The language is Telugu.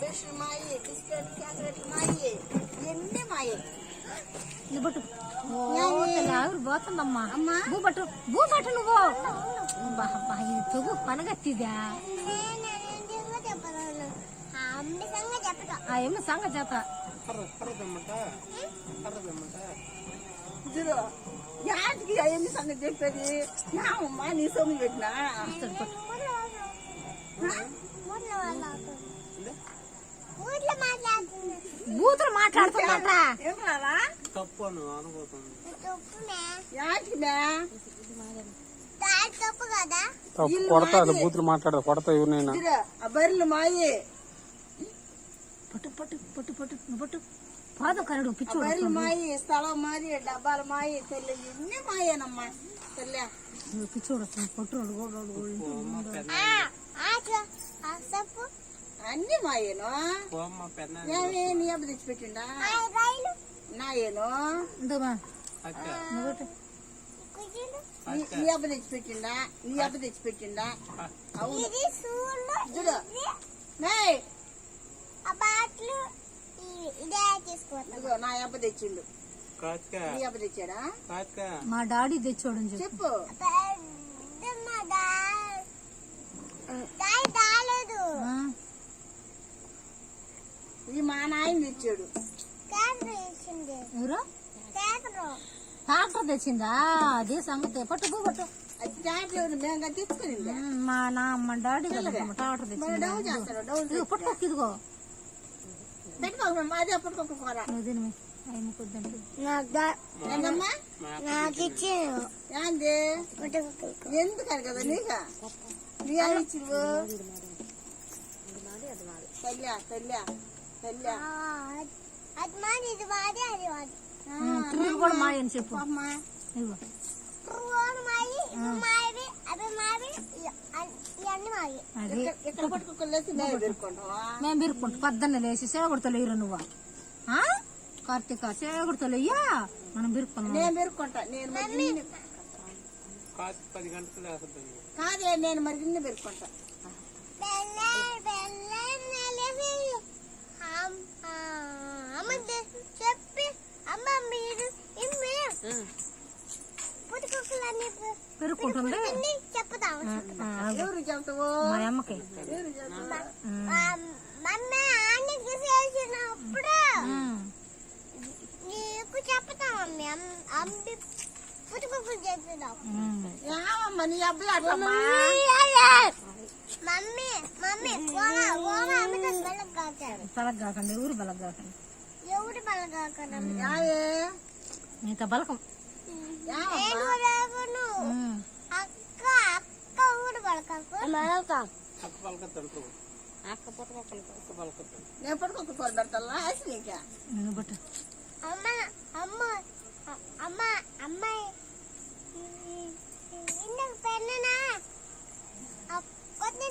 బిస్కెట్ మాయే, బిస్కెట్ చాక్లెట్ మాయే, ఇవన్నీ మాయే. బట్టు ఆవిరి పోతుందమ్మా. బూ బట్టు నువ్వు ఇది తగు పనగట్టిదా ఏమి సంగ చేత యాటికి అవన్నీ సంగతి చెప్పేది. అమ్మా నీ సొమ్ము పెట్టినా బూతులు మాట్లాడుతున్నట కొడతా బూతులు మాట్లాడదు కొడతా ఎవరినైనా. బర్రెలు మాయే, పట్టు పట్టు పట్టు పట్టు పట్టు పాదం కరడు పిచ్చు. బర్రెలు మాయి, స్థలం మాది, డబ్బాలు మాయి, తెల్ల ఇన్ని మాయేనమ్మా. తెల్ల పిచ్చోడు పట్టు అన్ని మాయేను. నీ అబ్బ తెచ్చిపెట్టిండా నాయేను. నీ అబ్బ తెచ్చిపెట్టిండా, నీ అబ్బ తెచ్చిపెట్టిండా. అవును చూడు నా అబ్బ తెచ్చిండు. నీ అబ్బ తెచ్చాడా? మా డాడీ తెచ్చాడు చెప్పు. ఇది మా నాయన తెచ్చాడు. ఎవరు ట్రాక్టర్ తెచ్చిందా? అదే సంగతి. పట్టు పో పట్టు. అది ట్రాక్టర్ మేము తెచ్చుకుని మా డాడీ ట్రాక్టర్ తెచ్చింది. పట్టు ఇదిగో పెట్టుకోమ్మా. అదే పట్టుకోకపోరా ఎందుకని కదా నీగా నీ ఇచ్చివు. తల్లా తల్లా తల్లా కూడా మాయ అని చెప్పు. మేము బిరుక్కుంటాం. పొద్దున్న లేచి సేవకుడితో లేరు నువ్వు. కార్తీక సేవకుడితో లేయ్యా మనం బిరుక్కున్నాం. నేను బిరుక్కుంటా. నేను కాదే నేను మరి నిన్న బిరుక్కుంటా. చెప్పి అమ్మ మీరు పెరుక్కుంటుంది. ఎవరు చెప్తావు? మా అమ్మకి ఏమమ్మా నీ అబ్బాయి బలగ కాకండి. ఎవరు బలగ కాకండి. ఇంకా బలకం నేను పట్టుకోకపోరు పెడతా బట్టు. అమ్మాయి పెన్నా కొద్ది